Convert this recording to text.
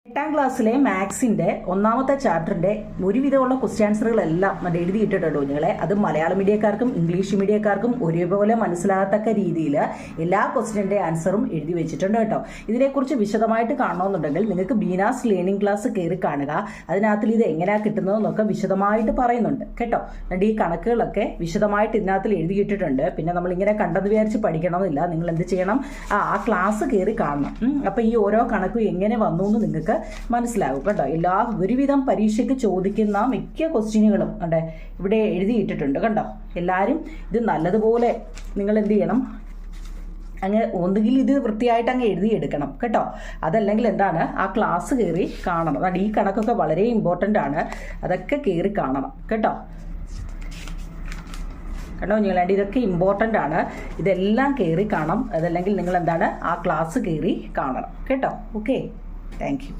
8ാം ക്ലാസ്സിലെ മാത്സിന്റെ ഒന്നാമത്തെ ചാപ്റ്ററിന്റെ ഒരുവിധമുള്ള ക്വസ്റ്റ്യൻ ആൻസറുകളെല്ലാം എഴുതിയിട്ടിട്ടുണ്ട് കുഞ്ഞുങ്ങളെ. അത് മലയാളം മീഡിയക്കാർക്കും ഇംഗ്ലീഷ് മീഡിയക്കാർക്കും ഒരേപോലെ മനസ്സിലാകത്തക്ക രീതിയിൽ എല്ലാ ക്വസ്റ്റ്യന്റെ ആൻസറും എഴുതി വെച്ചിട്ടുണ്ട് കേട്ടോ. ഇതിനെക്കുറിച്ച് വിശദമായിട്ട് കാണണമെന്നുണ്ടെങ്കിൽ നിങ്ങൾക്ക് ബീനാസ് ലേണിംഗ് ക്ലാസ് കയറി കാണുക. അതിനകത്തിൽ ഇത് എങ്ങനെയാ കിട്ടുന്നതെന്നൊക്കെ വിശദമായിട്ട് പറയുന്നുണ്ട് കേട്ടോ. ഈ കണക്കുകളൊക്കെ വിശദമായിട്ട് ഇതിനകത്തിൽ എഴുതിയിട്ടിട്ടുണ്ട്. പിന്നെ നമ്മളിങ്ങനെ കണ്ടെന്ന് വിചാരിച്ച് പഠിക്കണമെന്നില്ല. നിങ്ങൾ എന്ത് ചെയ്യണം, ആ ക്ലാസ് കയറി കാണണം. അപ്പം ഈ ഓരോ കണക്കും എങ്ങനെ വന്നു എന്ന് നിങ്ങൾക്ക് മനസ്സിലാകും കേട്ടോ. ഒരുവിധം പരീക്ഷയ്ക്ക് ചോദിക്കുന്ന മിക്ക ക്വസ്റ്റ്യനുകളും കണ്ടേ ഇവിടെ എഴുതിയിട്ടിട്ടുണ്ട് കണ്ടോ. എല്ലാവരും ഇത് നല്ലതുപോലെ നിങ്ങൾ എന്ത് ചെയ്യണം, അങ്ങ് ഒന്നുകിൽ ഇത് വൃത്തിയായിട്ട് അങ്ങ് എഴുതിയെടുക്കണം കേട്ടോ. അതല്ലെങ്കിൽ എന്താണ്, ആ ക്ലാസ് കയറി കാണണം. അതുകൊണ്ട് ഈ കണക്കൊക്കെ വളരെ ഇമ്പോർട്ടൻ്റ് ആണ്. അതൊക്കെ കയറി കാണണം കേട്ടോ. കേട്ടോ നിങ്ങളാണ്ട് ഇതൊക്കെ ഇമ്പോർട്ടൻ്റ് ആണ്. ഇതെല്ലാം കയറി കാണണം. അതല്ലെങ്കിൽ നിങ്ങൾ എന്താണ്, ആ ക്ലാസ് കയറി കാണണം കേട്ടോ. Okay, thank you.